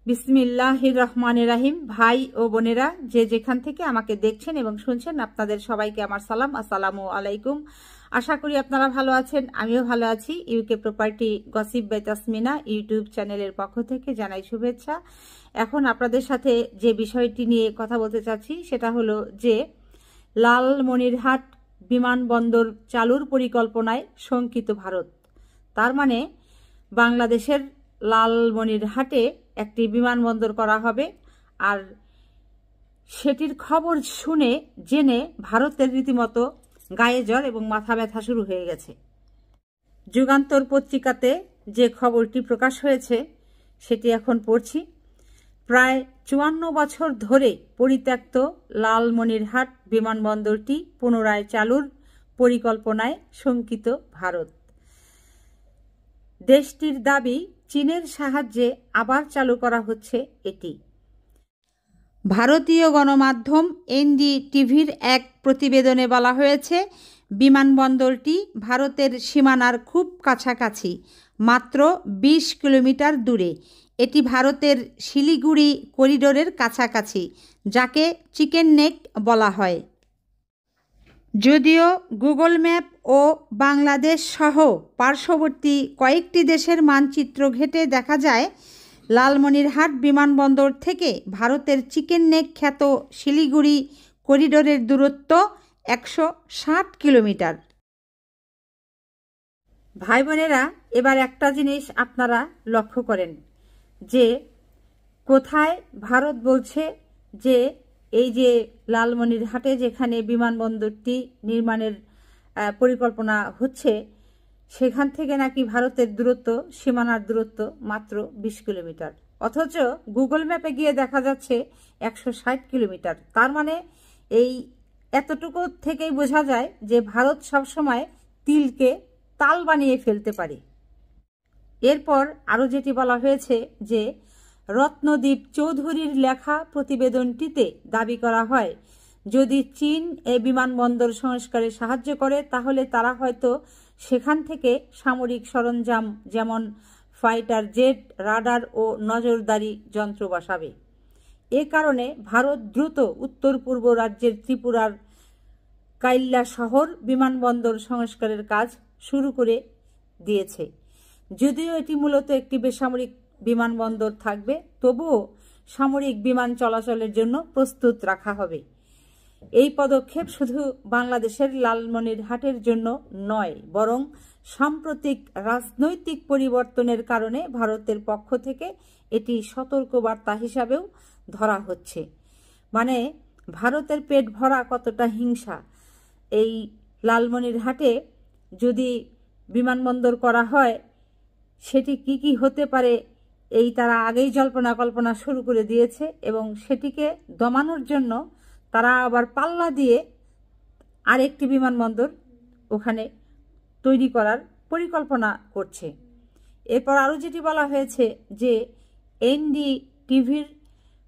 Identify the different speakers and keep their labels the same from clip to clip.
Speaker 1: বিসমিল্লাহির রহমানির রহিম। ভাই ও বোনেরা, যে যেখান থেকে আমাকে দেখছেন এবং শুনছেন, আপনাদের সবাইকে আমার সালাম, আসসালামু আলাইকুম। আশা করি আপনারা ভালো আছেন, আমিও ভালো আছি। UK property gossip by Tasmina YouTube চ্যানেলের পক্ষ থেকে জানাই শুভেচ্ছা। এখন আপনাদের সাথে যে বিষয়টি নিয়ে কথা বলতে চাচ্ছি সেটা হলো যে লালমনিরহাট বিমানবন্দর চালুর পরিকল্পনায় শঙ্কিত ভারত। তার মানে বাংলাদেশের লালমনিরহাটে একটি বিমানবন্দর করা হবে, আর সেটির খবর শুনে জেনে ভারতের রীতিমতো গায়ে জ্বর এবং মাথা ব্যথা শুরু হয়ে গেছে। যুগান্তর পত্রিকাতে যে খবরটি প্রকাশ হয়েছে সেটি এখন পড়ছি। প্রায় ৫৪ বছর ধরে পরিত্যক্ত লালমনিরহাট বিমানবন্দরটি পুনরায় চালুর পরিকল্পনায় শঙ্কিত ভারত। দেশটির দাবি, চীনের সাহায্যে আবার চালু করা হচ্ছে এটি। ভারতীয় গণমাধ্যম এনডিটিভির এক প্রতিবেদনে বলা হয়েছে, বিমানবন্দরটি ভারতের সীমানার খুব কাছাকাছি, মাত্র ২০ কিলোমিটার দূরে। এটি ভারতের শিলিগুড়ি করিডোরের কাছাকাছি, যাকে চিকেন নেক বলা হয়। যদিও গুগল ম্যাপ ও বাংলাদেশ সহ পার্শ্ববর্তী কয়েকটি দেশের মানচিত্র ঘেঁটে দেখা যায়, লালমনিরহাট বিমানবন্দর থেকে ভারতের চিকেন নেক খ্যাত শিলিগুড়ি করিডোরের দূরত্ব ১৬০ কিলোমিটার। ভাই বোনেরা, এবার একটা জিনিস আপনারা লক্ষ্য করেন যে কোথায় ভারত বলছে যে এই যে লালমনিরহাটে যেখানে বিমানবন্দরটি নির্মাণের পরিকল্পনা হচ্ছে সেখান থেকে নাকি ভারতের দূরত্ব, সীমানার দূরত্ব মাত্র ২০ কিলোমিটার, অথচ গুগল ম্যাপে গিয়ে দেখা যাচ্ছে ১৬০ কিলোমিটার। তার মানে এই এতটুকু থেকেই বোঝা যায় যে ভারত সবসময় তিলকে তাল বানিয়ে ফেলতে পারে। এরপর আরও যেটি বলা হয়েছে যে রত্নদীপ চৌধুরীর লেখা প্রতিবেদনটিতে দাবি করা হয়, যদি চীন এই বিমানবন্দর সংস্কারে সাহায্য করে তাহলে তারা হয়তো সেখান থেকে সামরিক সরঞ্জাম যেমন ফাইটার জেট, রাডার ও নজরদারি যন্ত্র বসাবে। এ কারণে ভারত দ্রুত উত্তর পূর্ব রাজ্যের ত্রিপুরার কাইল্লা শহর বিমানবন্দর সংস্কারের কাজ শুরু করে দিয়েছে। যদিও এটি মূলত একটি বেসামরিক বিমানবন্দর থাকবে, তবুও সামরিক বিমান চলাচলের জন্য প্রস্তুত রাখা হবে। এই পদক্ষেপ শুধু বাংলাদেশের লালমনিরহাটের জন্য নয়, বরং সাম্প্রতিক রাজনৈতিক পরিবর্তনের কারণে ভারতের পক্ষ থেকে এটি সতর্কবার্তা হিসাবেও ধরা হচ্ছে। মানে ভারতের পেট ভরা কতটা হিংসা। এই লালমনিরহাটে যদি বিমানবন্দর করা হয় সেটি কি কি হতে পারে এই তারা আগেই জল্পনা কল্পনা শুরু করে দিয়েছে, এবং সেটিকে দমানোর জন্য তারা আবার পাল্লা দিয়ে আরেকটি বিমানবন্দর ওখানে তৈরি করার পরিকল্পনা করছে। এরপর আরও যেটি বলা হয়েছে যে এনডিটিভির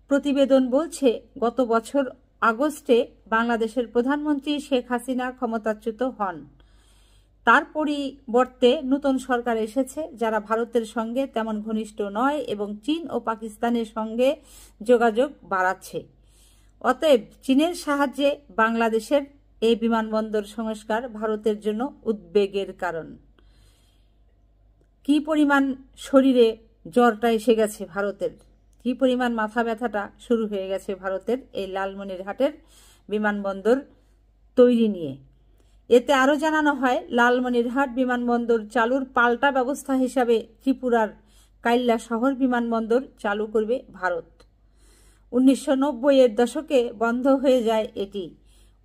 Speaker 1: প্রতিবেদন বলছে, গত বছর আগস্টে বাংলাদেশের প্রধানমন্ত্রী শেখ হাসিনা ক্ষমতাচ্যুত হন। তার পরিবর্তে নতুন সরকার এসেছে যারা ভারতের সঙ্গে তেমন ঘনিষ্ঠ নয় এবং চীন ও পাকিস্তানের সঙ্গে যোগাযোগ বাড়াচ্ছে। অতএব চীনের সাহায্যে বাংলাদেশের এই বিমানবন্দর সংস্কার ভারতের জন্য উদ্বেগের কারণ। কি পরিমাণ শরীরে জ্বরটা এসে গেছে ভারতের, কি পরিমাণ মাথা ব্যথাটা শুরু হয়ে গেছে ভারতের এই লালমনিরহাটের বিমানবন্দর তৈরি নিয়ে। এতে আরও জানানো হয়, লালমনিরহাট বিমানবন্দর চালুর পাল্টা ব্যবস্থা হিসাবে ত্রিপুরার কাইল্লা শহর বিমানবন্দর চালু করবে ভারত। ১৯৯০-এর দশকে বন্ধ হয়ে যায় এটি।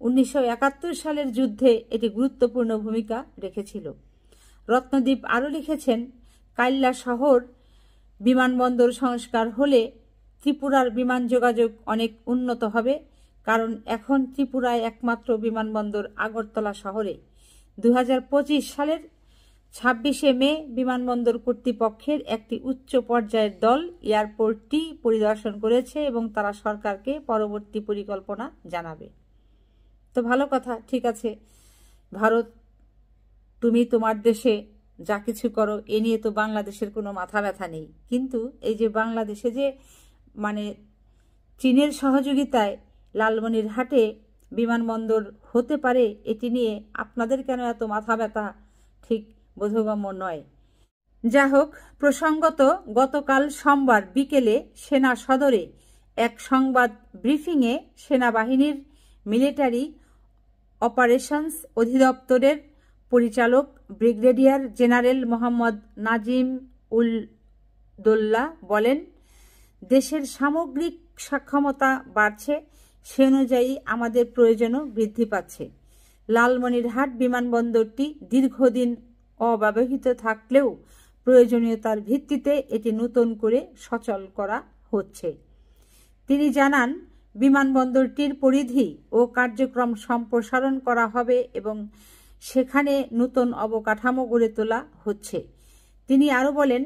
Speaker 1: ১৯৭১ সালের যুদ্ধে এটি গুরুত্বপূর্ণ ভূমিকা রেখেছিল। রত্নদীপ আরও লিখেছেন, কাইল্লা শহর বিমানবন্দর সংস্কার হলে ত্রিপুরার বিমান যোগাযোগ অনেক উন্নত হবে, কারণ এখন ত্রিপুরায় একমাত্র বিমানবন্দর আগরতলা শহরে। ২০২৫ সালের ২৬শে মে বিমানবন্দর কর্তৃপক্ষের একটি উচ্চ পর্যায়ের দল এয়ারপোর্টটি পরিদর্শন করেছে এবং তারা সরকারকে পরবর্তী পরিকল্পনা জানাবে। তো ভালো কথা, ঠিক আছে ভারত, তুমি তোমার দেশে যা কিছু করো এ নিয়ে তো বাংলাদেশের কোনো মাথা ব্যথা নেই, কিন্তু এই যে বাংলাদেশে যে মানে চীনের সহযোগিতায় লালমনিরহাটে বিমানবন্দর হতে পারে, এটি নিয়ে আপনাদের কেন এত মাথা ব্যথা ঠিক বোধগম্য নয়। যা হোক, প্রসঙ্গত গতকাল সোমবার বিকেলে সেনা সদরে এক সংবাদ ব্রিফিংয়ে সেনাবাহিনীর মিলিটারি অপারেশনস অধিদপ্তরের পরিচালক ব্রিগেডিয়ার জেনারেল মোহাম্মদ নাজিম উল দৌলা বলেন, দেশের সামগ্রিক সক্ষমতা বাড়ছে, সে অনুযায়ী আমাদের প্রয়োজনও বৃদ্ধি পাচ্ছে। লালমনিরহাট বিমানবন্দরটি দীর্ঘদিন অব্যবহৃত থাকলেও প্রয়োজনীয়তার ভিত্তিতে এটি নতুন করে সচল করা হচ্ছে। তিনি জানান, বিমানবন্দরটির পরিধি ও কার্যক্রম সম্প্রসারণ করা হবে এবং সেখানে নতুন অবকাঠামো গড়ে তোলা হচ্ছে। তিনি আরও বলেন,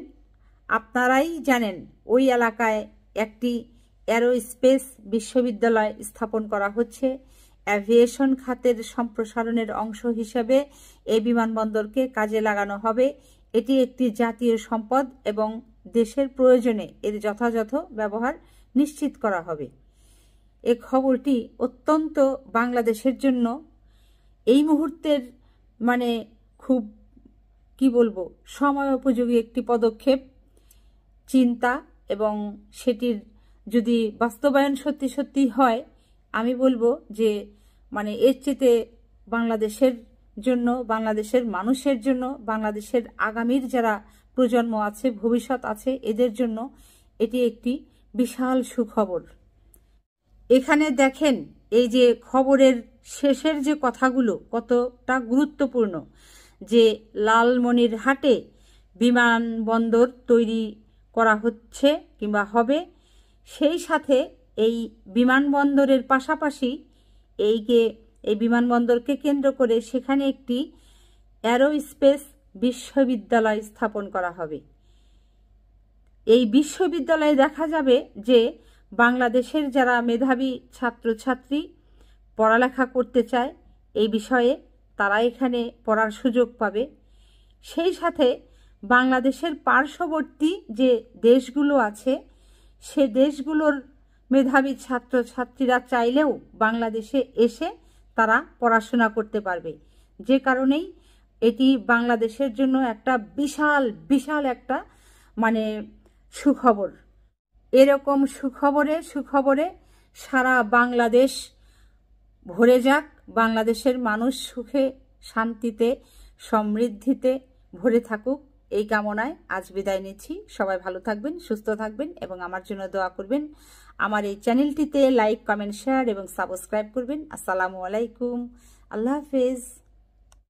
Speaker 1: আপনারাই জানেন ওই এলাকায় একটি অ্যারোস্পেস বিশ্ববিদ্যালয় স্থাপন করা হচ্ছে। অ্যাভিয়েশন খাতের সম্প্রসারণের অংশ হিসেবে এই বিমানবন্দরকে কাজে লাগানো হবে। এটি একটি জাতীয় সম্পদ এবং দেশের প্রয়োজনে এর যথাযথ ব্যবহার নিশ্চিত করা হবে। এই খবরটি অত্যন্ত বাংলাদেশের জন্য এই মুহূর্তের মানে খুব কি বলবো সময় উপযোগী একটি পদক্ষেপ, চিন্তা, এবং সেটির যদি বাস্তবায়ন সত্যি সত্যি হয়, আমি বলবো যে মানে এর চেয়ে বাংলাদেশের জন্য, বাংলাদেশের মানুষের জন্য, বাংলাদেশের আগামীর যারা প্রজন্ম আছে, ভবিষ্যৎ আছে, এদের জন্য এটি একটি বিশাল সুখবর। এখানে দেখেন এই যে খবরের শেষের যে কথাগুলো কতটা গুরুত্বপূর্ণ, যে লালমনিরহাটে বিমানবন্দর তৈরি করা হচ্ছে কিংবা হবে, সেই সাথে এই বিমানবন্দরের পাশাপাশি এই বিমানবন্দরকে কেন্দ্র করে সেখানে একটি অ্যারোস্পেস বিশ্ববিদ্যালয় স্থাপন করা হবে। এই বিশ্ববিদ্যালয়ে দেখা যাবে যে বাংলাদেশের যারা মেধাবী ছাত্রছাত্রী পড়ালেখা করতে চায় এই বিষয়ে, তারা এখানে পড়ার সুযোগ পাবে। সেই সাথে বাংলাদেশের পার্শ্ববর্তী যে দেশগুলো আছে সে দেশগুলোর মেধাবী ছাত্রছাত্রীরা চাইলেও বাংলাদেশে এসে তারা পড়াশোনা করতে পারবে। যে কারণেই এটি বাংলাদেশের জন্য একটা বিশাল বিশাল একটা মানে সুখবর। এরকম সুখবরে সারা বাংলাদেশ ভরে যাক, বাংলাদেশের মানুষ সুখে শান্তিতে সমৃদ্ধিতে ভরে থাকুক, এই কামনায় আজ বিদায় নিচ্ছি। সবাই ভালো থাকবেন, সুস্থ থাকবেন এবং আমার জন্য দোয়া করবেন। আমার এই চ্যানেলটিতে লাইক, কমেন্ট, শেয়ার এবং সাবস্ক্রাইব করবেন। আসসালামু আলাইকুম, আল্লাহ হাফেজ।